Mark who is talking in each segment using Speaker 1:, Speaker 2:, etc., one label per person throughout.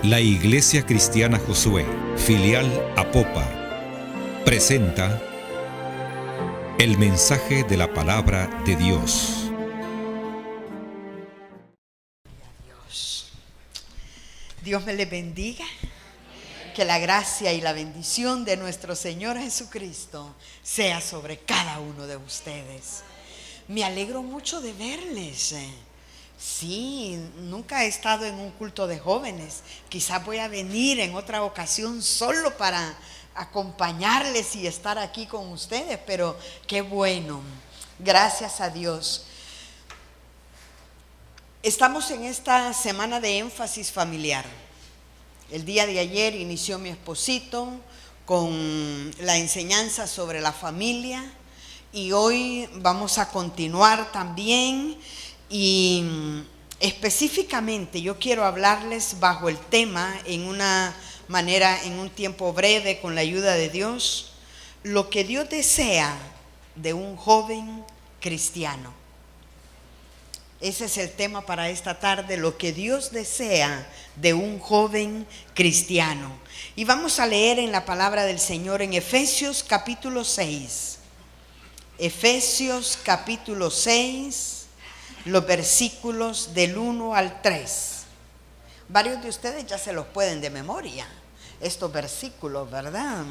Speaker 1: La Iglesia Cristiana Josué, filial Apopa, presenta el mensaje de la palabra de Dios.
Speaker 2: Dios me les bendiga. Que la gracia y la bendición de nuestro Señor Jesucristo sea sobre cada uno de ustedes. Me alegro mucho de verles. Sí, nunca he estado en un culto de jóvenes. Quizás voy a venir en otra ocasión solo para acompañarles y estar aquí con ustedes, pero qué bueno. Gracias a Dios. Estamos en esta semana de énfasis familiar. El día de ayer inició mi esposito con la enseñanza sobre la familia y hoy vamos a continuar también y específicamente yo quiero hablarles bajo el tema en una manera, en un tiempo breve con la ayuda de Dios, lo que Dios desea de un joven cristiano. Ese es el tema para esta tarde, lo que Dios desea de un joven cristiano. Y vamos a leer en la palabra del Señor en Efesios capítulo 6. Efesios capítulo 6, los versículos del 1 al 3. Varios de ustedes ya se los pueden de memoria, estos versículos, ¿verdad?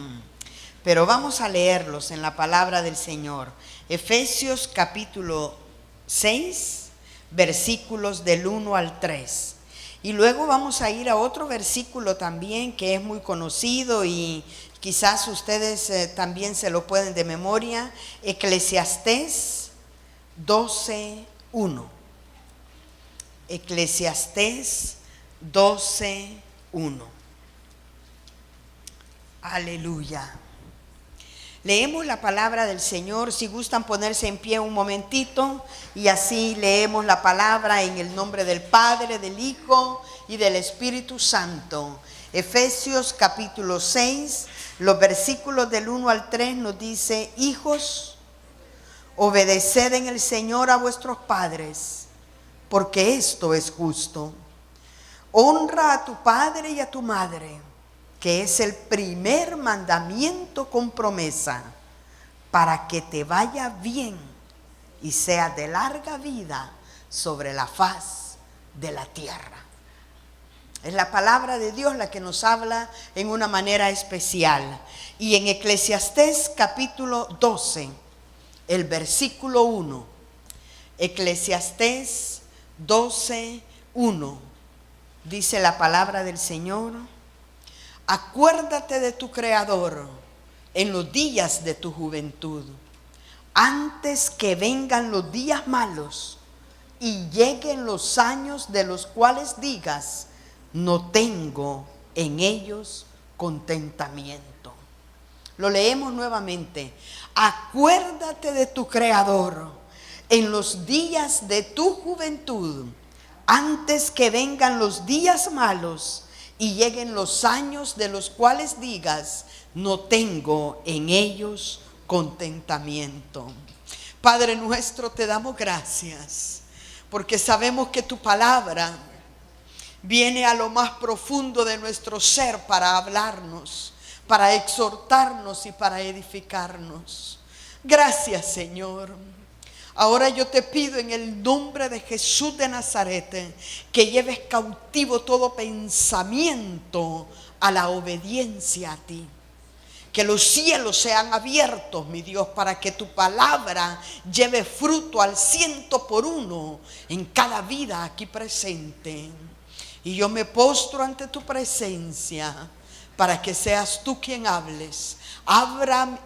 Speaker 2: Pero vamos a leerlos en la palabra del Señor. Efesios capítulo 6. Versículos del 1 al 3. Y luego vamos a ir a otro versículo también que es muy conocido y quizás ustedes también se lo pueden de memoria. Eclesiastés 12:1. Eclesiastés 12:1. Aleluya. Leemos la palabra del Señor. Si gustan ponerse en pie un momentito y así leemos la palabra en el nombre del Padre, del Hijo y del Espíritu Santo. Efesios capítulo 6, los versículos del 1 al 3 nos dice: hijos, obedeced en el Señor a vuestros padres, porque esto es justo. Honra a tu padre y a tu madre, que es el primer mandamiento con promesa, para que te vaya bien y seas de larga vida sobre la faz de la tierra. Es la palabra de Dios la que nos habla en una manera especial. Y en Eclesiastés capítulo 12, el versículo 1, Eclesiastés 12:1, dice la palabra del Señor: acuérdate de tu Creador en los días de tu juventud, antes que vengan los días malos y lleguen los años de los cuales digas: no tengo en ellos contentamiento. Lo leemos nuevamente. Acuérdate de tu Creador en los días de tu juventud, antes que vengan los días malos y lleguen los años de los cuales digas: no tengo en ellos contentamiento. Padre nuestro, te damos gracias porque sabemos que tu palabra viene a lo más profundo de nuestro ser para hablarnos, para exhortarnos y para edificarnos. Gracias, Señor. Ahora yo te pido en el nombre de Jesús de Nazaret que lleves cautivo todo pensamiento a la obediencia a ti. Que los cielos sean abiertos, mi Dios, para que tu palabra lleve fruto al 100% en cada vida aquí presente. Y yo me postro ante tu presencia para que seas tú quien hables. Abro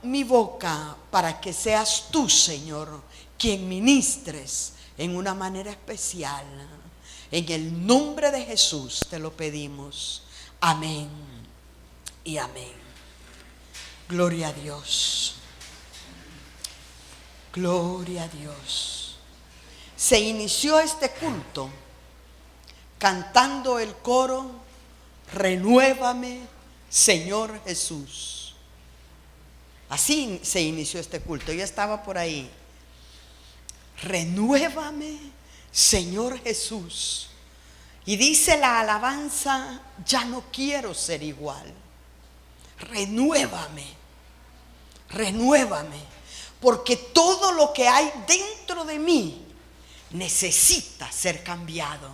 Speaker 2: mi boca para que seas tú, Señor, quien ministres en una manera especial. En el nombre de Jesús te lo pedimos. Amén y amén. Gloria a Dios. Gloria a Dios. Se inició este culto cantando el coro: renuévame, Señor Jesús. Así se inició este culto. Yo estaba por ahí. Renuévame, Señor Jesús. Y dice la alabanza: ya no quiero ser igual. Renuévame, renuévame, porque todo lo que hay dentro de mí necesita ser cambiado,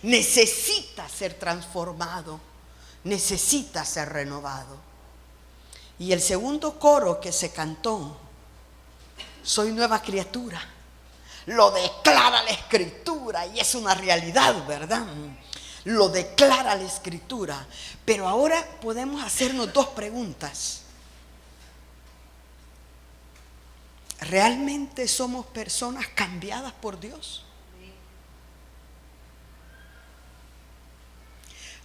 Speaker 2: necesita ser transformado, necesita ser renovado. Y el segundo coro que se cantó: soy nueva criatura. Lo declara la Escritura y es una realidad, ¿verdad? Lo declara la Escritura. Pero ahora podemos hacernos dos preguntas. ¿Realmente somos personas cambiadas por Dios?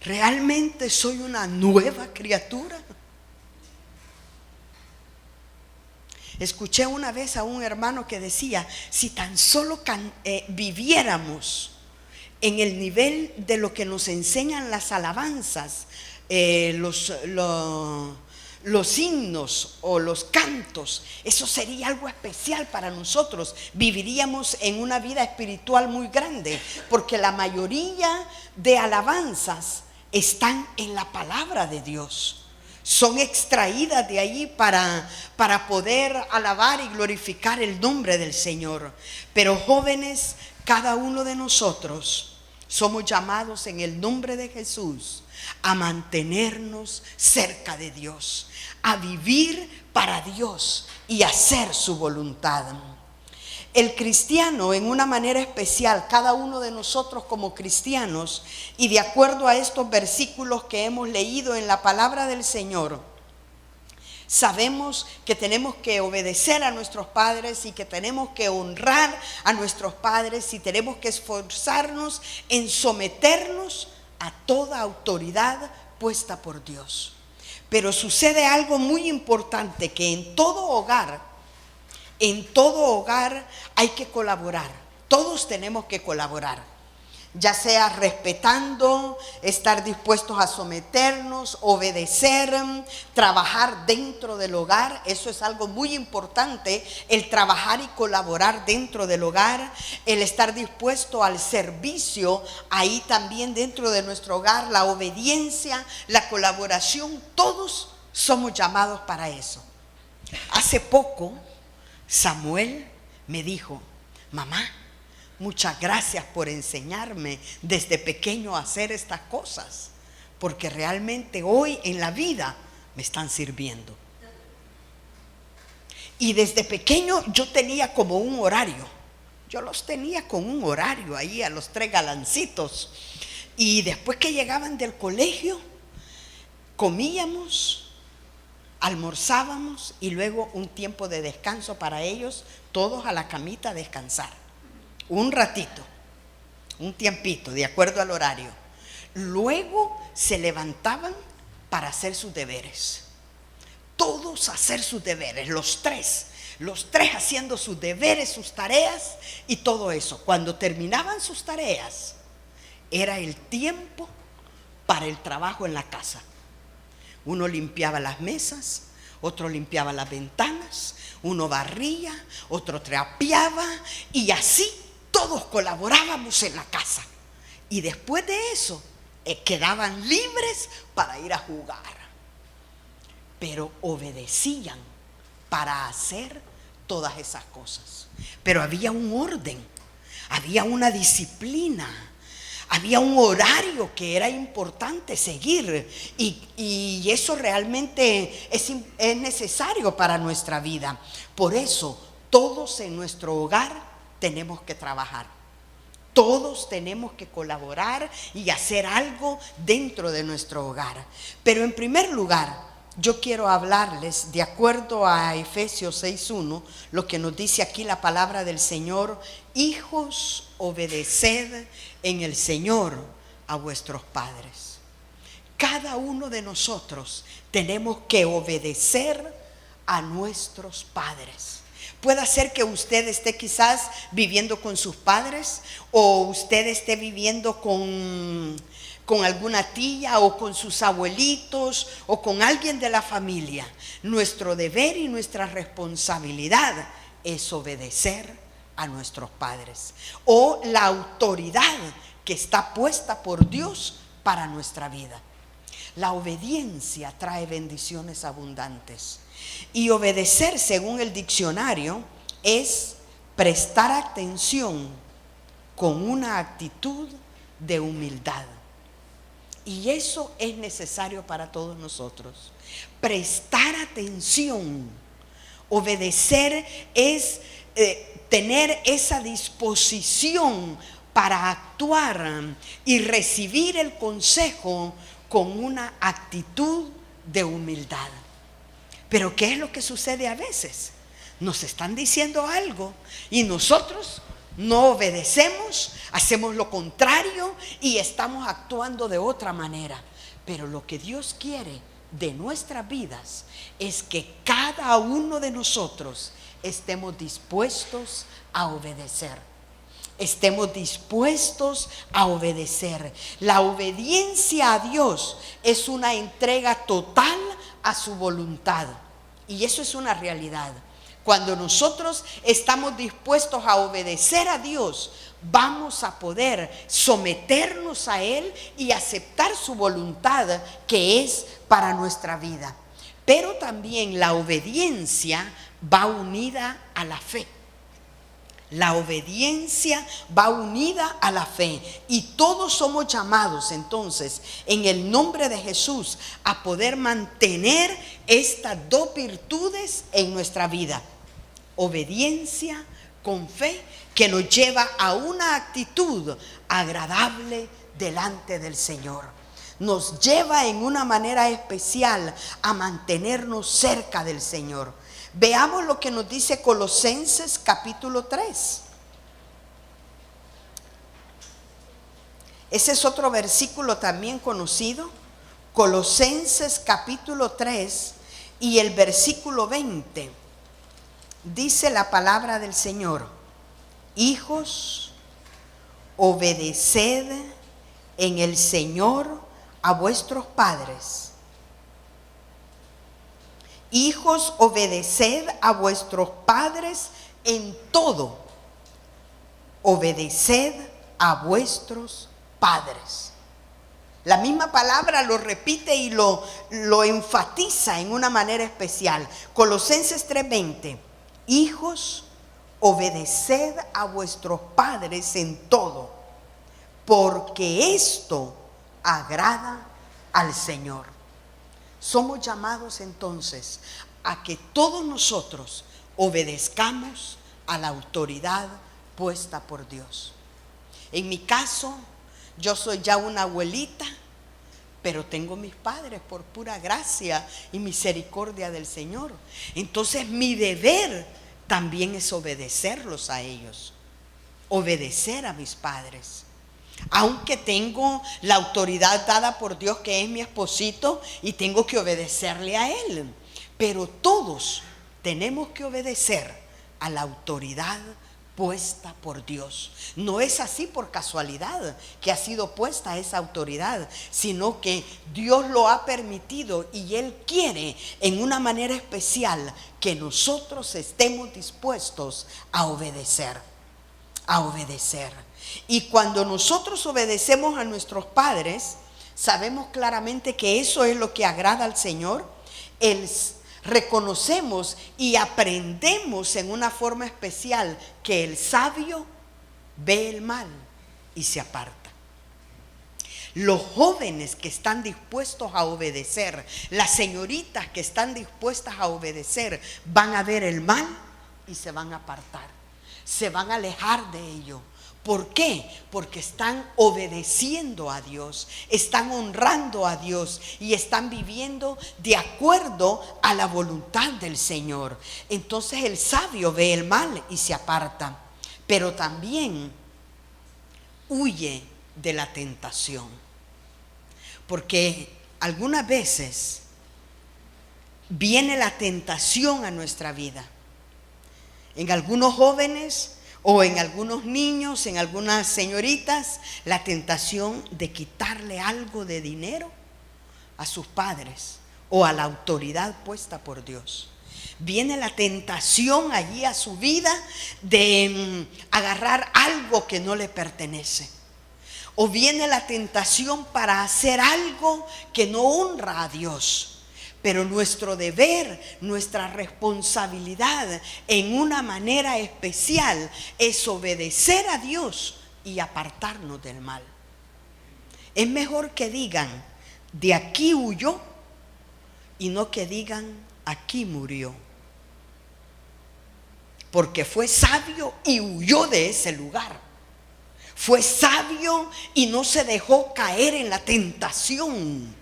Speaker 2: ¿Realmente soy una nueva criatura? Escuché una vez a un hermano que decía: si tan solo viviéramos en el nivel de lo que nos enseñan las alabanzas, los himnos o los cantos, eso sería algo especial para nosotros. Viviríamos en una vida espiritual muy grande, porque la mayoría de alabanzas están en la palabra de Dios. Son extraídas de ahí para poder alabar y glorificar el nombre del Señor. Pero jóvenes, cada uno de nosotros somos llamados en el nombre de Jesús a mantenernos cerca de Dios, a vivir para Dios y hacer su voluntad. El cristiano, en una manera especial, cada uno de nosotros como cristianos, y de acuerdo a estos versículos que hemos leído en la palabra del Señor, sabemos que tenemos que obedecer a nuestros padres y que tenemos que honrar a nuestros padres y tenemos que esforzarnos en someternos a toda autoridad puesta por Dios. Pero sucede algo muy importante, que en todo hogar hay que colaborar. Todos tenemos que colaborar, ya sea respetando, estar dispuestos a someternos, obedecer, trabajar dentro del hogar. Eso es algo muy importante, el trabajar y colaborar dentro del hogar, el estar dispuesto al servicio ahí también dentro de nuestro hogar, la obediencia, la colaboración. Todos somos llamados para eso. Hace poco Samuel me dijo: mamá, muchas gracias por enseñarme desde pequeño a hacer estas cosas, porque realmente hoy en la vida me están sirviendo. Y desde pequeño yo tenía como un horario. Yo los tenía con un horario ahí a los 3 galancitos. Y después que llegaban del colegio, comíamos, almorzábamos y luego un tiempo de descanso para ellos, todos a la camita a descansar. Un ratito, un tiempito, de acuerdo al horario. Luego se levantaban para hacer sus deberes. Todos a hacer sus deberes, los tres haciendo sus deberes, sus tareas y todo eso. Cuando terminaban sus tareas, era el tiempo para el trabajo en la casa. Uno limpiaba las mesas, otro limpiaba las ventanas, uno barría, otro trapeaba, y así todos colaborábamos en la casa. Y después de eso quedaban libres para ir a jugar. Pero obedecían para hacer todas esas cosas. Pero había un orden, había una disciplina, había un horario que era importante seguir, y eso realmente es necesario para nuestra vida. Por eso todos en nuestro hogar tenemos que trabajar. Todos tenemos que colaborar y hacer algo dentro de nuestro hogar. Pero en primer lugar, yo quiero hablarles, de acuerdo a Efesios 6:1, lo que nos dice aquí la palabra del Señor: hijos, obedeced en el Señor a vuestros padres. Cada uno de nosotros tenemos que obedecer a nuestros padres. Puede ser que usted esté quizás viviendo con sus padres, o usted esté viviendo con alguna tía, o con sus abuelitos, o con alguien de la familia. Nuestro deber y nuestra responsabilidad es obedecer a nuestros padres, o la autoridad que está puesta por Dios para nuestra vida. La obediencia trae bendiciones abundantes. Y obedecer, según el diccionario, es prestar atención con una actitud de humildad. Y eso es necesario para todos nosotros. Prestar atención. Obedecer es tener esa disposición para actuar y recibir el consejo con una actitud de humildad. Pero ¿qué es lo que sucede a veces? Nos están diciendo algo y nosotros no obedecemos, hacemos lo contrario y estamos actuando de otra manera. Pero lo que Dios quiere de nuestras vidas es que cada uno de nosotros estemos dispuestos a obedecer. Estemos dispuestos a obedecer. La obediencia a Dios es una entrega total a su voluntad. Y eso es una realidad. Cuando nosotros estamos dispuestos a obedecer a Dios, vamos a poder someternos a Él y aceptar su voluntad que es para nuestra vida. Pero también la obediencia va unida a la fe. La obediencia va unida a la fe y todos somos llamados entonces en el nombre de Jesús a poder mantener estas dos virtudes en nuestra vida. Obediencia con fe que nos lleva a una actitud agradable delante del Señor. Nos lleva en una manera especial a mantenernos cerca del Señor. Veamos lo que nos dice Colosenses capítulo 3. Ese es otro versículo también conocido. Colosenses capítulo 3 y el versículo 20. Dice la palabra del Señor: hijos, obedeced en el Señor a vuestros padres. Hijos, obedeced a vuestros padres en todo. Obedeced a vuestros padres. La misma palabra lo repite y lo enfatiza en una manera especial. Colosenses 3:20. Hijos, obedeced a vuestros padres en todo, porque esto agrada al Señor. Somos llamados entonces a que todos nosotros obedezcamos a la autoridad puesta por Dios. En mi caso, yo soy ya una abuelita, pero tengo mis padres por pura gracia y misericordia del Señor. Entonces mi deber también es obedecerlos a ellos, obedecer a mis padres. Aunque tengo la autoridad dada por Dios, que es mi esposito, y tengo que obedecerle a él, pero todos tenemos que obedecer a la autoridad puesta por Dios. No es así por casualidad que ha sido puesta esa autoridad, sino que Dios lo ha permitido y Él quiere en una manera especial que nosotros estemos dispuestos a obedecer. A obedecer. Y cuando nosotros obedecemos a nuestros padres, sabemos claramente que eso es lo que agrada al Señor. Reconocemos y aprendemos en una forma especial que el sabio ve el mal y se aparta. Los jóvenes que están dispuestos a obedecer, las señoritas que están dispuestas a obedecer, van a ver el mal y se van a apartar, se van a alejar de ello. ¿Por qué? Porque están obedeciendo a Dios, están honrando a Dios y están viviendo de acuerdo a la voluntad del Señor. Entonces el sabio ve el mal y se aparta, pero también huye de la tentación. Porque algunas veces viene la tentación a nuestra vida. En algunos jóvenes o en algunos niños, en algunas señoritas, la tentación de quitarle algo de dinero a sus padres o a la autoridad puesta por Dios. Viene la tentación allí a su vida de agarrar algo que no le pertenece. o viene la tentación para hacer algo que no honra a Dios. Pero nuestro deber, nuestra responsabilidad en una manera especial es obedecer a Dios y apartarnos del mal. Es mejor que digan, de aquí huyó, y no que digan, aquí murió. Porque fue sabio y huyó de ese lugar. Fue sabio y no se dejó caer en la tentación.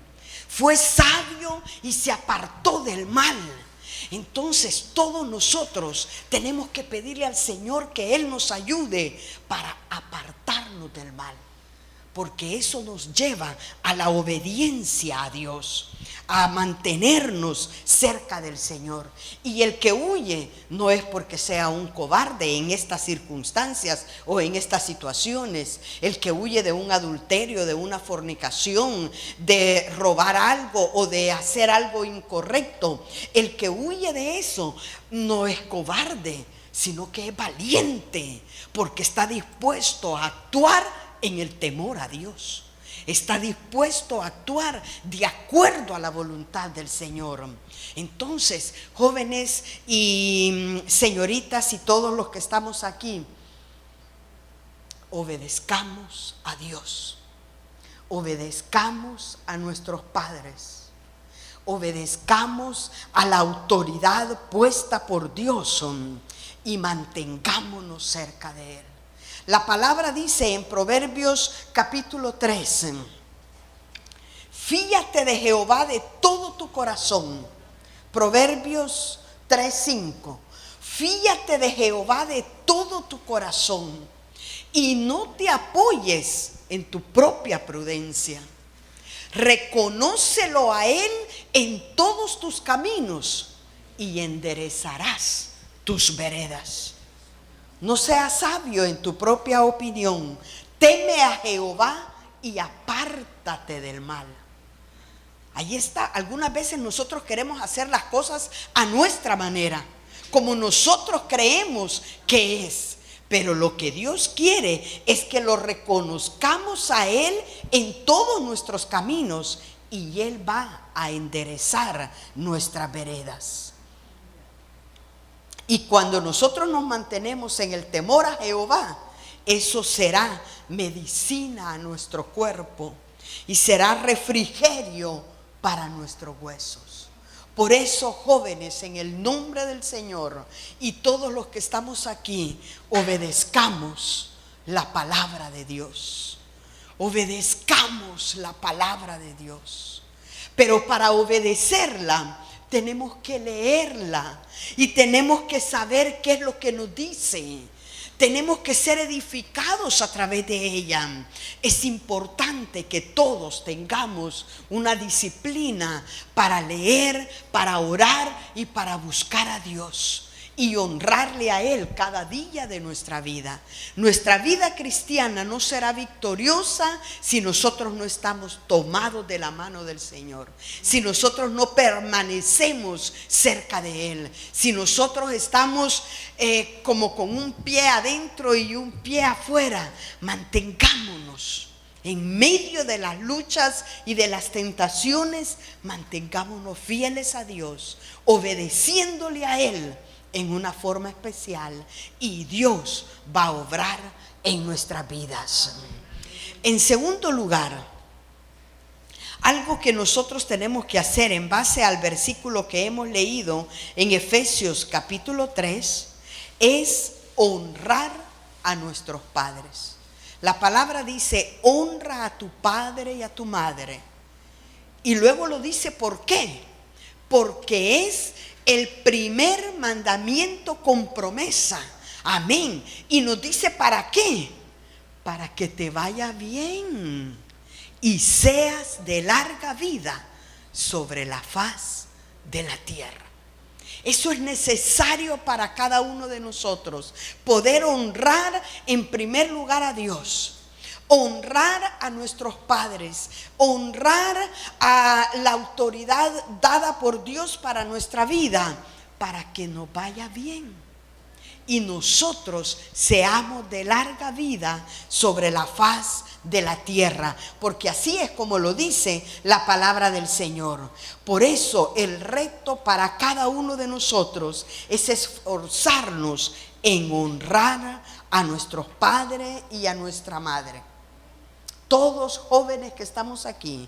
Speaker 2: Fue sabio y se apartó del mal. Entonces todos nosotros tenemos que pedirle al Señor que Él nos ayude para apartarnos del mal. Porque eso nos lleva a la obediencia a Dios, a mantenernos cerca del Señor. Y el que huye no es porque sea un cobarde en estas circunstancias o en estas situaciones. El que huye de un adulterio, de una fornicación, de robar algo o de hacer algo incorrecto, el que huye de eso no es cobarde, sino que es valiente, porque está dispuesto a actuar en el temor a Dios. Está dispuesto a actuar de acuerdo a la voluntad del Señor. Entonces, jóvenes y señoritas y todos los que estamos aquí, obedezcamos a Dios. Obedezcamos a nuestros padres. Obedezcamos a la autoridad puesta por Dios y mantengámonos cerca de Él. La palabra dice en Proverbios capítulo 3, fíate de Jehová de todo tu corazón. Proverbios 3:5, fíate de Jehová de todo tu corazón y no te apoyes en tu propia prudencia. Reconócelo a Él en todos tus caminos y enderezarás tus veredas. No seas sabio en tu propia opinión. Teme a Jehová y apártate del mal. Ahí está. Algunas veces nosotros queremos hacer las cosas a nuestra manera, como nosotros creemos que es. Pero lo que Dios quiere es que lo reconozcamos a Él en todos nuestros caminos y Él va a enderezar nuestras veredas. Y cuando nosotros nos mantenemos en el temor a Jehová, eso será medicina a nuestro cuerpo y será refrigerio para nuestros huesos. Por eso, jóvenes, en el nombre del Señor y todos los que estamos aquí, obedezcamos la palabra de Dios. Obedezcamos la palabra de Dios. Pero para obedecerla, tenemos que leerla y tenemos que saber qué es lo que nos dice. Tenemos que ser edificados a través de ella. Es importante que todos tengamos una disciplina para leer, para orar y para buscar a Dios y honrarle a Él cada día de nuestra vida. Nuestra vida cristiana no será victoriosa si nosotros no estamos tomados de la mano del Señor, si nosotros no permanecemos cerca de Él, si nosotros estamos como con un pie adentro y un pie afuera. Mantengámonos en medio de las luchas y de las tentaciones, mantengámonos fieles a Dios, obedeciéndole a Él en una forma especial, y Dios va a obrar en nuestras vidas. En segundo lugar, algo que nosotros tenemos que hacer en base al versículo que hemos leído en Efesios capítulo 3 es honrar a nuestros padres. La palabra dice: honra a tu padre y a tu madre. Y luego lo dice, ¿por qué? Porque es el primer mandamiento con promesa. Amén. Y nos dice, ¿para qué? Para que te vaya bien y seas de larga vida sobre la faz de la tierra. Eso es necesario para cada uno de nosotros, poder honrar en primer lugar a Dios, honrar a nuestros padres, honrar a la autoridad dada por Dios para nuestra vida, para que nos vaya bien. y nosotros seamos de larga vida sobre la faz de la tierra, porque así es como lo dice la palabra del Señor. Por eso el reto para cada uno de nosotros es esforzarnos en honrar a nuestros padres y a nuestra madre. Todos jóvenes que estamos aquí,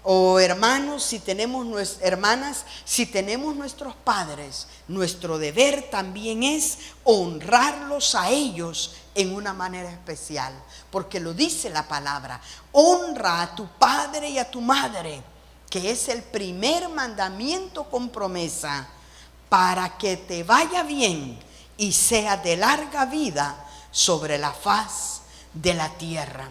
Speaker 2: o hermanos, si tenemos hermanas, si tenemos nuestros padres, nuestro deber también es honrarlos a ellos en una manera especial, porque lo dice la palabra: honra a tu padre y a tu madre, que es el primer mandamiento con promesa, para que te vaya bien y sea de larga vida sobre la faz de la tierra.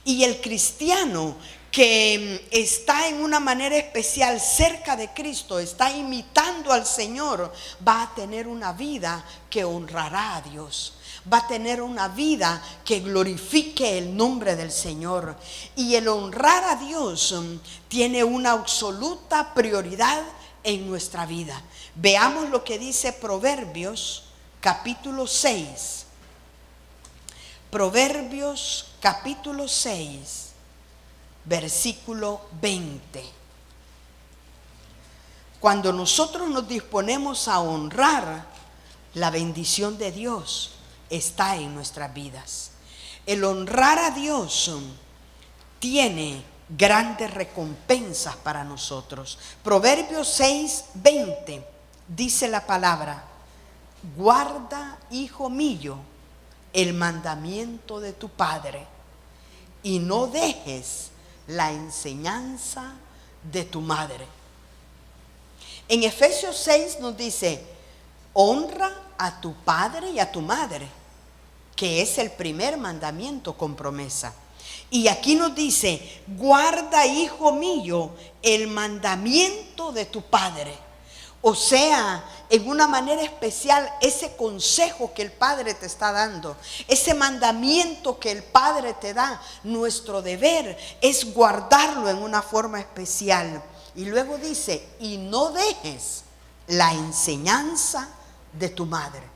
Speaker 2: Y el cristiano que está en una manera especial cerca de Cristo, está imitando al Señor, va a tener una vida que honrará a Dios, va a tener una vida que glorifique el nombre del Señor. Y el honrar a Dios tiene una absoluta prioridad en nuestra vida. Veamos lo que dice Proverbios capítulo 6. Proverbios capítulo 6. Versículo 20. Cuando nosotros nos disponemos a honrar, la bendición de Dios está en nuestras vidas. El honrar a Dios tiene grandes recompensas para nosotros. Proverbios 6, 20 dice la palabra: guarda, hijo mío, el mandamiento de tu padre, y no dejes la enseñanza de tu madre. En Efesios 6 nos dice: honra a tu padre y a tu madre, que es el primer mandamiento con promesa. Y aquí nos dice: guarda, hijo mío, el mandamiento de tu padre. O sea, en una manera especial, ese consejo que el Padre te está dando, ese mandamiento que el Padre te da, nuestro deber es guardarlo en una forma especial. Y luego dice: y no dejes la enseñanza de tu madre.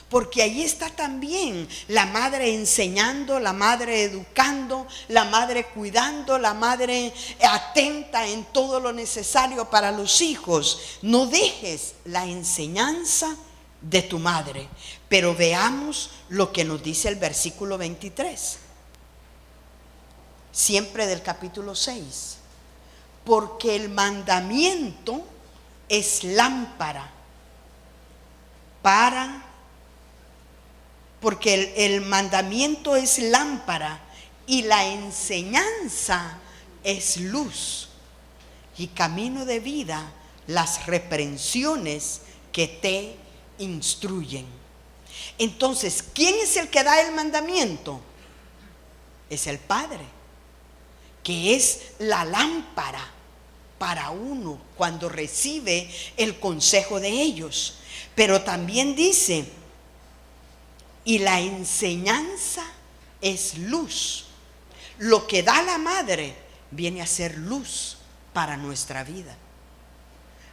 Speaker 2: Porque ahí está también la madre enseñando, la madre educando, la madre cuidando, la madre atenta en todo lo necesario para los hijos. No dejes la enseñanza de tu madre. Pero veamos lo que nos dice el versículo 23. Siempre del capítulo 6. Porque el mandamiento es lámpara porque el mandamiento es lámpara y la enseñanza es luz, y camino de vida las reprensiones que te instruyen. Entonces, ¿quién es el que da el mandamiento? Es el Padre, que es la lámpara para uno cuando recibe el consejo de ellos. Pero también dice: y la enseñanza es luz. Lo que da la madre viene a ser luz para nuestra vida.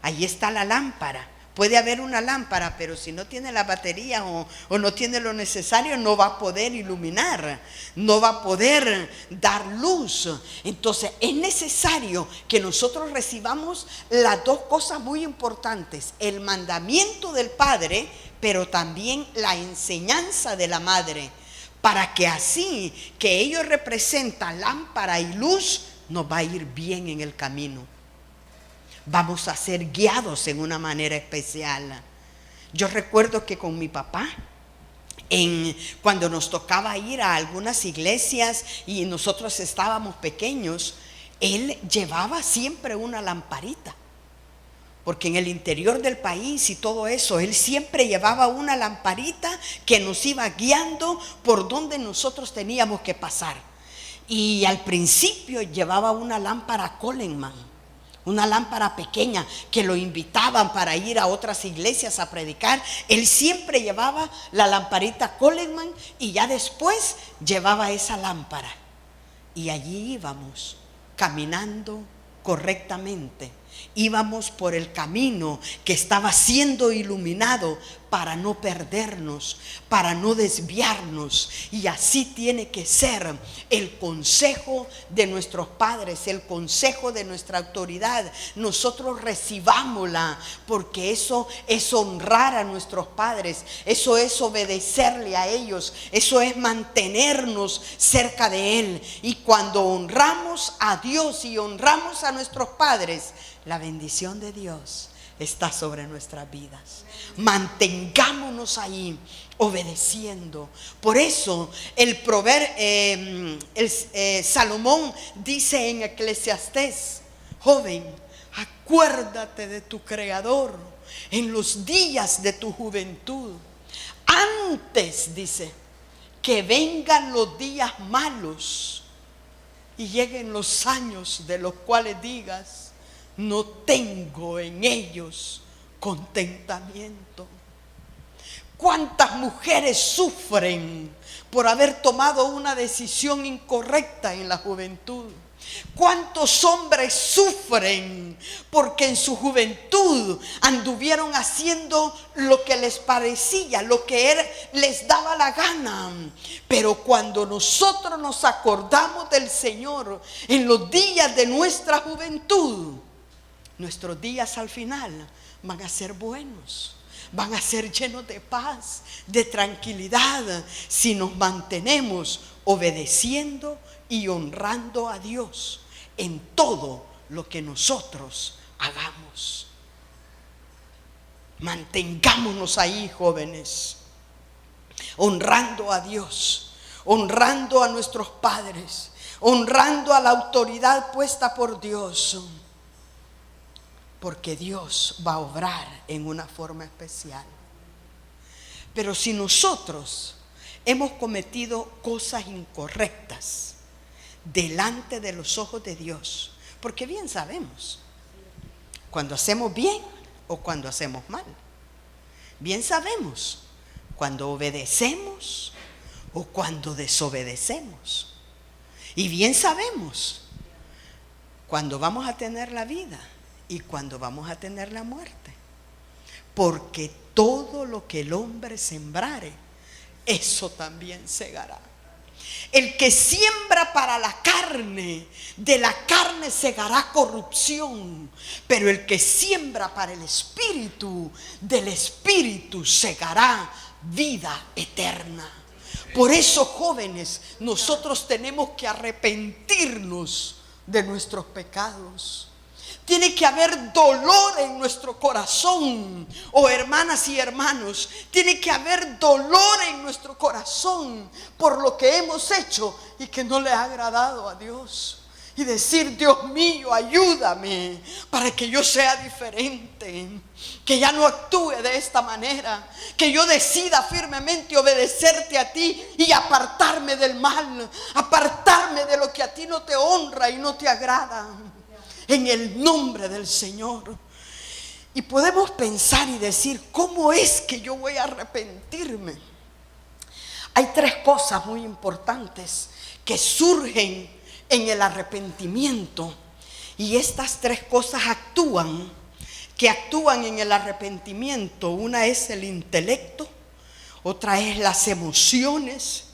Speaker 2: Ahí está la lámpara. Puede haber una lámpara, pero si no tiene la batería o no tiene lo necesario, no va a poder iluminar, no va a poder dar luz. Entonces es necesario que nosotros recibamos las dos cosas muy importantes: el mandamiento del Padre, pero también la enseñanza de la madre, para que así que ellos representan lámpara y luz, nos va a ir bien en el camino. Vamos a ser guiados en una manera especial. Yo recuerdo que con mi papá, cuando nos tocaba ir a algunas iglesias y nosotros estábamos pequeños, él llevaba siempre una lamparita. Porque en el interior del país y todo eso, él siempre llevaba una lamparita que nos iba guiando por donde nosotros teníamos que pasar. Y al principio llevaba una lámpara Coleman, una lámpara pequeña que lo invitaban para ir a otras iglesias a predicar. Él siempre llevaba la lamparita Coleman y ya después llevaba esa lámpara. Y allí íbamos caminando correctamente íbamos por el camino que estaba siendo iluminado para no perdernos, para no desviarnos. Y así tiene que ser el consejo de nuestros padres, el consejo de nuestra autoridad. Nosotros recibámosla, porque eso es honrar a nuestros padres, eso es obedecerle a ellos, eso es mantenernos cerca de Él. Y cuando honramos a Dios y honramos a nuestros padres, la bendición de Dios está sobre nuestras vidas. Mantengámonos ahí obedeciendo. Por eso Salomón dice en Eclesiastés: joven, acuérdate de tu Creador en los días de tu juventud, antes, dice, que vengan los días malos y lleguen los años de los cuales digas: no tengo en ellos contentamiento. ¿Cuántas mujeres sufren por haber tomado una decisión incorrecta en la juventud? ¿Cuántos hombres sufren porque en su juventud anduvieron haciendo lo que les parecía, lo que les daba la gana? Pero cuando nosotros nos acordamos del Señor en los días de nuestra juventud, nuestros días al final van a ser buenos, van a ser llenos de paz, de tranquilidad, si nos mantenemos obedeciendo y honrando a Dios en todo lo que nosotros hagamos. Mantengámonos ahí, jóvenes, honrando a Dios, honrando a nuestros padres, honrando a la autoridad puesta por Dios, porque Dios va a obrar en una forma especial. Pero si nosotros hemos cometido cosas incorrectas delante de los ojos de Dios, porque bien sabemos cuando hacemos bien o cuando hacemos mal, bien sabemos cuando obedecemos o cuando desobedecemos, y bien sabemos cuando vamos a tener la vida y cuando vamos a tener la muerte, porque todo lo que el hombre sembrare, eso también segará. El que siembra para la carne, de la carne segará corrupción, pero el que siembra para el espíritu, del espíritu segará vida eterna. Por eso, jóvenes, nosotros tenemos que arrepentirnos de nuestros pecados. Tiene que haber dolor en nuestro corazón, hermanas y hermanos, tiene que haber dolor en nuestro corazón por lo que hemos hecho y que no le ha agradado a Dios. Y decir: Dios mío, ayúdame para que yo sea diferente, que ya no actúe de esta manera, que yo decida firmemente obedecerte a ti y apartarme del mal, apartarme de lo que a ti no te honra y no te agrada. En el nombre del Señor. Y podemos pensar y decir: ¿cómo es que yo voy a arrepentirme? Hay tres cosas muy importantes que surgen en el arrepentimiento, y estas tres cosas actúan en el arrepentimiento. Una es el intelecto, otra es las emociones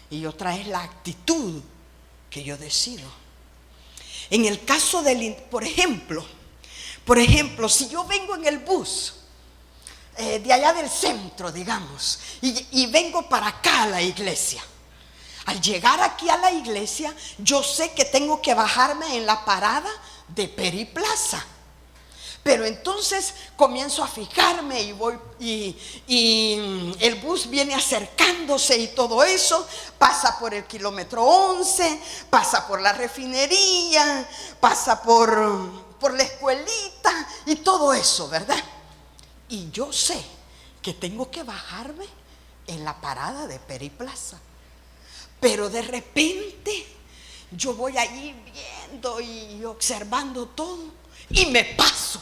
Speaker 2: y otra es la actitud que yo decido. En el caso por ejemplo, si yo vengo en el bus de allá del centro, digamos, y vengo para acá a la iglesia, al llegar aquí a la iglesia, yo sé que tengo que bajarme en la parada de Periplaza. Pero entonces comienzo a fijarme y voy, y el bus viene acercándose y todo eso, pasa por el kilómetro 11, pasa por la refinería, pasa por la escuelita y todo eso, ¿verdad? Y yo sé que tengo que bajarme en la parada de Periplaza. Pero de repente yo voy ahí viendo y observando todo y me paso.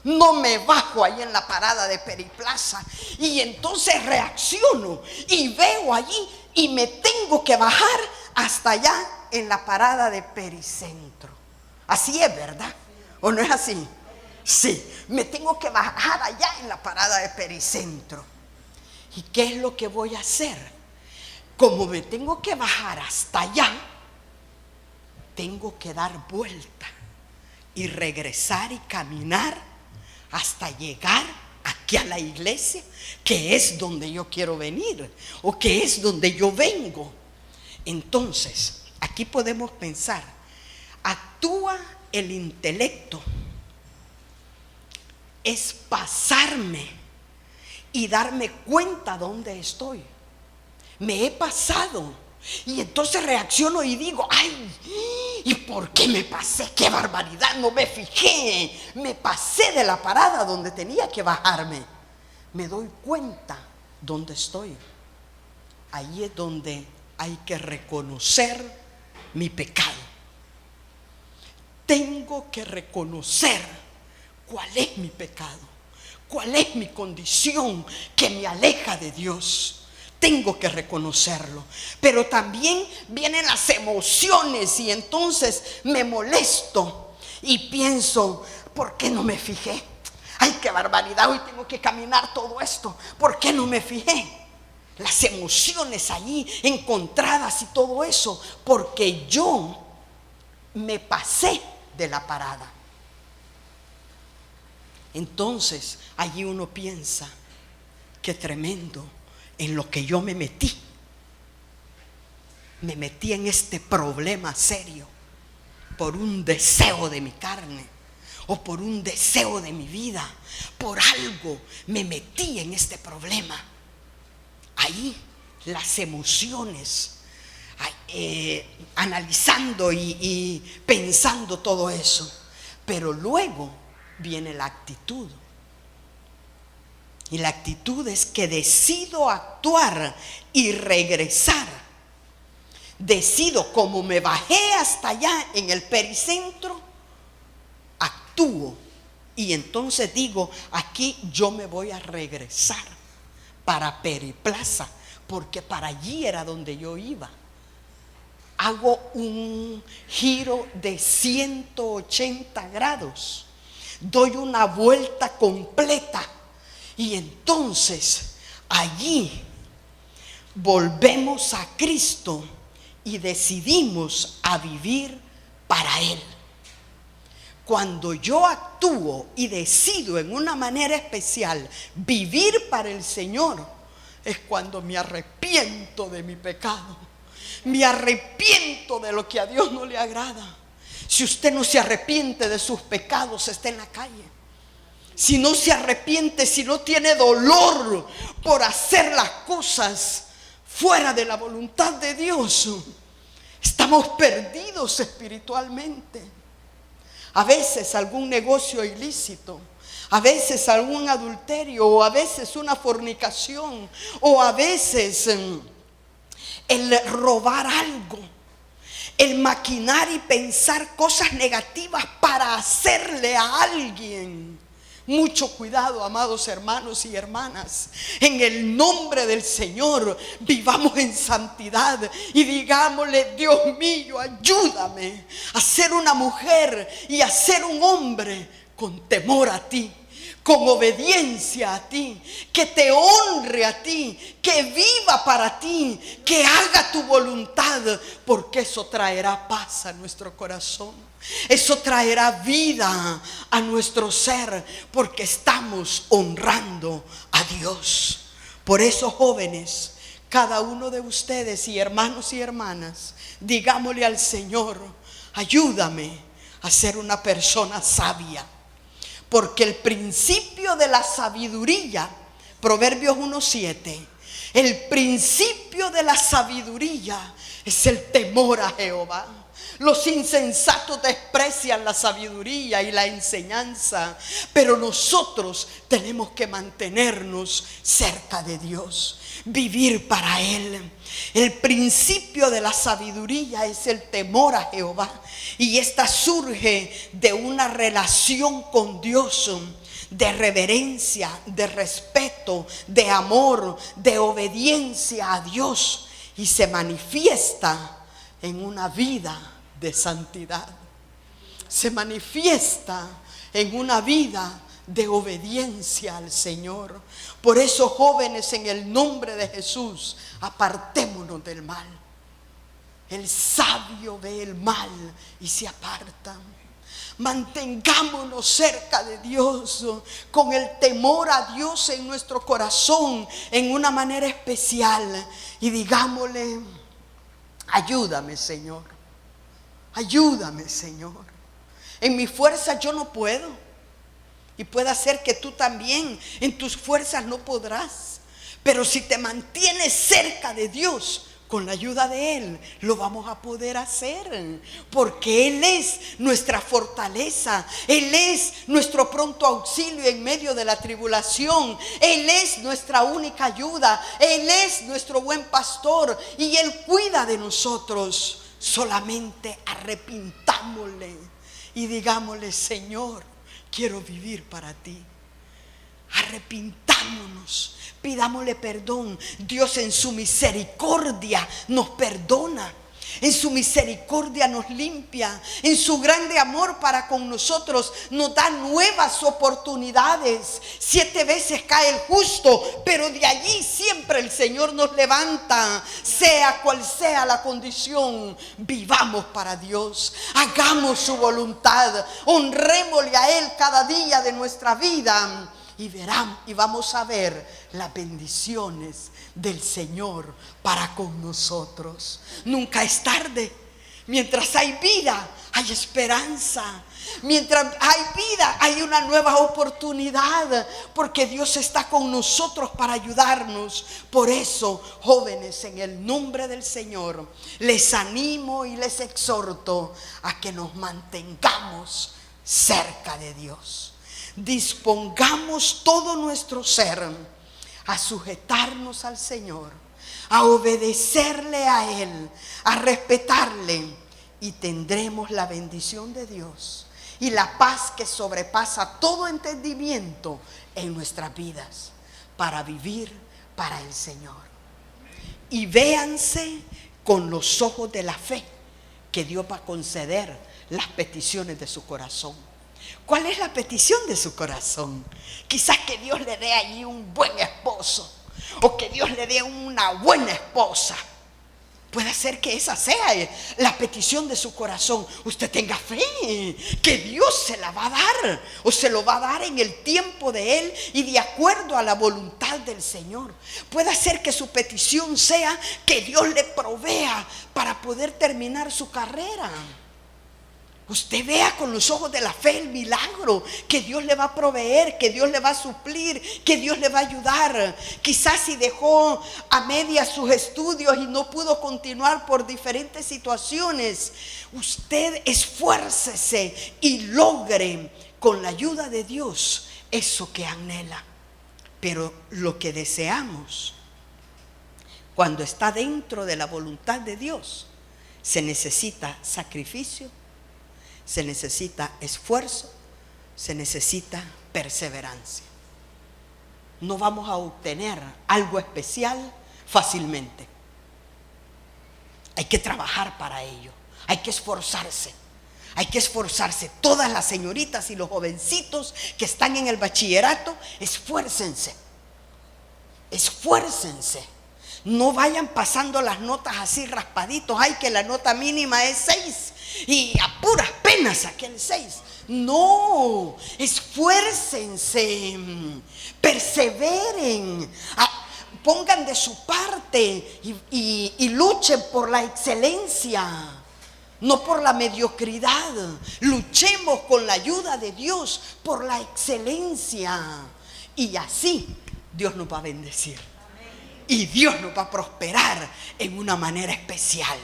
Speaker 2: No me bajo ahí en la parada de Periplaza, y entonces reacciono y veo allí y me tengo que bajar hasta allá en la parada de Pericentro. Así es, ¿verdad? ¿O no es así? Sí, me tengo que bajar allá en la parada de Pericentro. ¿Y qué es lo que voy a hacer? Como me tengo que bajar hasta allá, tengo que dar vuelta y regresar y caminar hasta llegar aquí a la iglesia, que es donde yo quiero venir, o que es donde yo vengo. Entonces, aquí podemos pensar, actúa el intelecto, es pasarme y darme cuenta dónde estoy. Me he pasado y entonces reacciono y digo, ay, ¿y por qué me pasé? ¡Qué barbaridad! No me fijé, me pasé de la parada donde tenía que bajarme. Me doy cuenta dónde estoy. Ahí es donde hay que reconocer mi pecado. Tengo que reconocer cuál es mi pecado, cuál es mi condición que me aleja de Dios. Tengo que reconocerlo. Pero también vienen las emociones y entonces me molesto y pienso, ¿por qué no me fijé? Ay, qué barbaridad, hoy tengo que caminar todo esto. ¿Por qué no me fijé? Las emociones allí encontradas y todo eso, porque yo me pasé de la parada. Entonces allí uno piensa, qué tremendo en lo que yo me metí. Me metí en este problema serio por un deseo de mi carne o por un deseo de mi vida. Por algo me metí en este problema. Ahí las emociones, analizando y pensando todo eso. Pero luego viene la actitud. Y la actitud es que decido actuar y regresar. Decido, como me bajé hasta allá en el Pericentro, actúo. Y entonces digo, aquí yo me voy a regresar para Periplaza, porque para allí era donde yo iba. Hago un giro de 180 grados. Doy una vuelta completa. Y entonces allí volvemos a Cristo y decidimos a vivir para Él. Cuando yo actúo y decido en una manera especial vivir para el Señor, es cuando me arrepiento de mi pecado. Me arrepiento de lo que a Dios no le agrada. Si usted no se arrepiente de sus pecados, está en la calle. Si no se arrepiente, si no tiene dolor por hacer las cosas fuera de la voluntad de Dios, estamos perdidos espiritualmente. A veces algún negocio ilícito, a veces algún adulterio, o a veces una fornicación, o a veces el robar algo, el maquinar y pensar cosas negativas para hacerle a alguien. Mucho cuidado, amados hermanos y hermanas. En el nombre del Señor, vivamos en santidad y digámosle, Dios mío, ayúdame a ser una mujer y a ser un hombre con temor a ti, con obediencia a ti, que te honre a ti, que viva para ti, que haga tu voluntad, porque eso traerá paz a nuestro corazón. Eso traerá vida a nuestro ser, porque estamos honrando a Dios. Por eso, jóvenes, cada uno de ustedes y hermanos y hermanas, digámosle al Señor, ayúdame a ser una persona sabia. Porque el principio de la sabiduría, Proverbios 1:7, el principio de la sabiduría es el temor a Jehová. Los insensatos desprecian la sabiduría y la enseñanza, pero nosotros tenemos que mantenernos cerca de Dios, vivir para Él. El principio de la sabiduría es el temor a Jehová, y esta surge de una relación con Dios, de reverencia, de respeto, de amor, de obediencia a Dios, y se manifiesta en una vida de santidad. se manifiesta en una vida de obediencia al Señor. Por eso, jóvenes, en el nombre de Jesús, apartémonos del mal. El sabio ve el mal y se aparta. Mantengámonos cerca de Dios, con el temor a Dios en nuestro corazón, en una manera especial, y digámosle: ayúdame, Señor, ayúdame, Señor. En mi fuerza yo no puedo, y puede ser que tú también en tus fuerzas no podrás, pero si te mantienes cerca de Dios, con la ayuda de Él, lo vamos a poder hacer, porque Él es nuestra fortaleza. Él es nuestro pronto auxilio en medio de la tribulación. Él es nuestra única ayuda. Él es nuestro buen pastor y Él cuida de nosotros. Solamente arrepintámosle y digámosle: Señor, quiero vivir para ti. Arrepintámonos, pidámosle perdón. Dios en su misericordia nos perdona, en su misericordia nos limpia, en su grande amor para con nosotros nos da nuevas oportunidades. 7 veces cae el justo, pero de allí siempre el Señor nos levanta. Sea cual sea la condición, vivamos para Dios, hagamos su voluntad, honrémosle a Él cada día de nuestra vida. Y verán, y vamos a ver las bendiciones del Señor para con nosotros. Nunca es tarde. Mientras hay vida, hay esperanza. Mientras hay vida, hay una nueva oportunidad, porque Dios está con nosotros para ayudarnos. Por eso, jóvenes, en el nombre del Señor, les animo y les exhorto a que nos mantengamos cerca de Dios. Dispongamos todo nuestro ser a sujetarnos al Señor, a obedecerle a Él, a respetarle, y tendremos la bendición de Dios y la paz que sobrepasa todo entendimiento en nuestras vidas, para vivir para el Señor. Y véanse con los ojos de la fe, que Dios va a conceder las peticiones de su corazón. ¿Cuál es la petición de su corazón? Quizás que Dios le dé allí un buen esposo, o que Dios le dé una buena esposa. Puede ser que esa sea la petición de su corazón. Usted tenga fe que Dios se la va a dar, o se lo va a dar en el tiempo de Él y de acuerdo a la voluntad del Señor. Puede ser que su petición sea que Dios le provea para poder terminar su carrera. Usted vea con los ojos de la fe el milagro que Dios le va a proveer, que Dios le va a suplir, que Dios le va a ayudar. Quizás si dejó a medias sus estudios y no pudo continuar por diferentes situaciones, usted esfuércese y logre con la ayuda de Dios eso que anhela. Pero lo que deseamos, cuando está dentro de la voluntad de Dios, se necesita sacrificio, se necesita esfuerzo, se necesita perseverancia. No vamos a obtener algo especial fácilmente. Hay que trabajar para ello, hay que esforzarse. Hay que esforzarse. Todas las señoritas y los jovencitos que están en el bachillerato, esfuércense. Esfuércense. No vayan pasando las notas así raspaditos. Ay, que la nota mínima es 6 y a puras penas saqué el 6. No, esfuércense, perseveren, pongan de su parte y luchen por la excelencia, no por la mediocridad. Luchemos con la ayuda de Dios por la excelencia, y así Dios nos va a bendecir. Y Dios nos va a prosperar en una manera especial.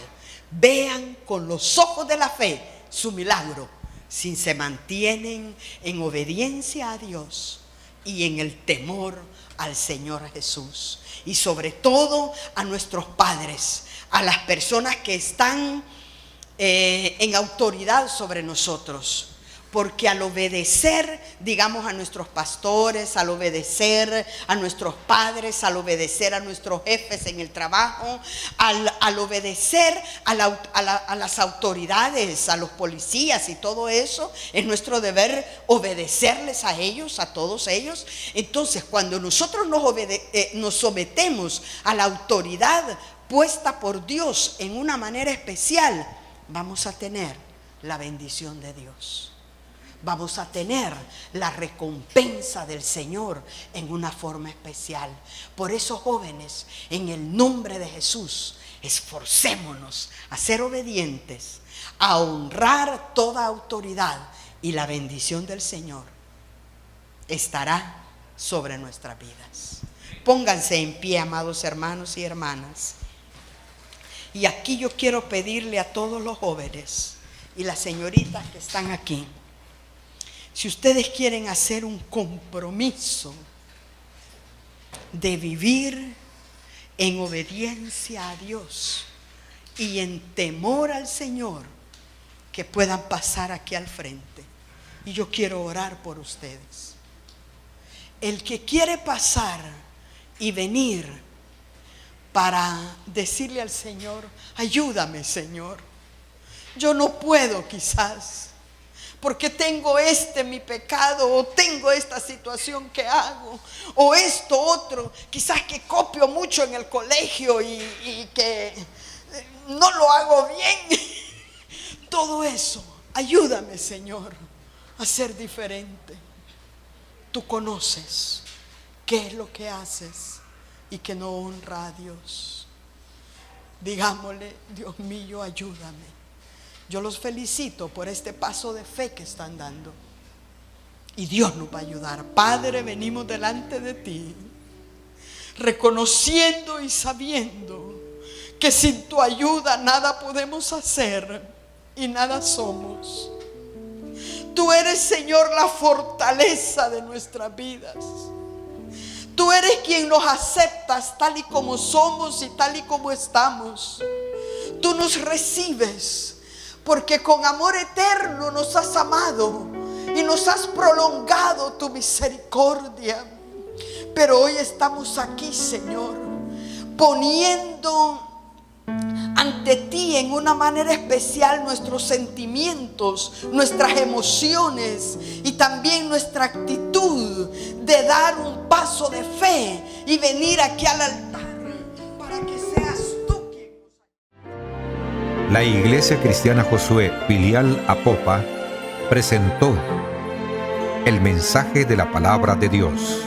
Speaker 2: Vean con los ojos de la fe su milagro, si se mantienen en obediencia a Dios y en el temor al Señor Jesús. Y sobre todo a nuestros padres, a las personas que están en autoridad sobre nosotros. Porque al obedecer, digamos, a nuestros pastores, al obedecer a nuestros padres, al obedecer a nuestros jefes en el trabajo, al obedecer a las autoridades, a los policías y todo eso, es nuestro deber obedecerles a ellos, a todos ellos. Entonces, cuando nosotros nos sometemos a la autoridad puesta por Dios en una manera especial, vamos a tener la bendición de Dios. Vamos a tener la recompensa del Señor en una forma especial. Por eso, jóvenes, en el nombre de Jesús, esforcémonos a ser obedientes, a honrar toda autoridad, y la bendición del Señor estará sobre nuestras vidas. Pónganse en pie, amados hermanos y hermanas. Y aquí yo quiero pedirle a todos los jóvenes y las señoritas que están aquí, si ustedes quieren hacer un compromiso de vivir en obediencia a Dios y en temor al Señor, que puedan pasar aquí al frente. Y yo quiero orar por ustedes. El que quiere pasar y venir para decirle al Señor: ayúdame, Señor, yo no puedo quizás, porque tengo mi pecado, o tengo esta situación que hago, o esto otro, quizás que copio mucho en el colegio y que no lo hago bien. Todo eso, ayúdame, Señor, a ser diferente. Tú conoces qué es lo que haces y que no honra a Dios. Digámosle: Dios mío, ayúdame. Yo los felicito por este paso de fe que están dando. Y Dios nos va a ayudar. Padre, venimos delante de ti, reconociendo y sabiendo que sin tu ayuda nada podemos hacer y nada somos. Tú eres, Señor, la fortaleza de nuestras vidas. Tú eres quien nos aceptas tal y como somos y tal y como estamos. Tú nos recibes, porque con amor eterno nos has amado y nos has prolongado tu misericordia. Pero hoy estamos aquí, Señor, poniendo ante ti en una manera especial nuestros sentimientos, nuestras emociones y también nuestra actitud de dar un paso de fe y venir aquí al altar para que seas tú quien nos...
Speaker 1: La Iglesia Cristiana Josué, filial Apopa, presentó el mensaje de la palabra de Dios.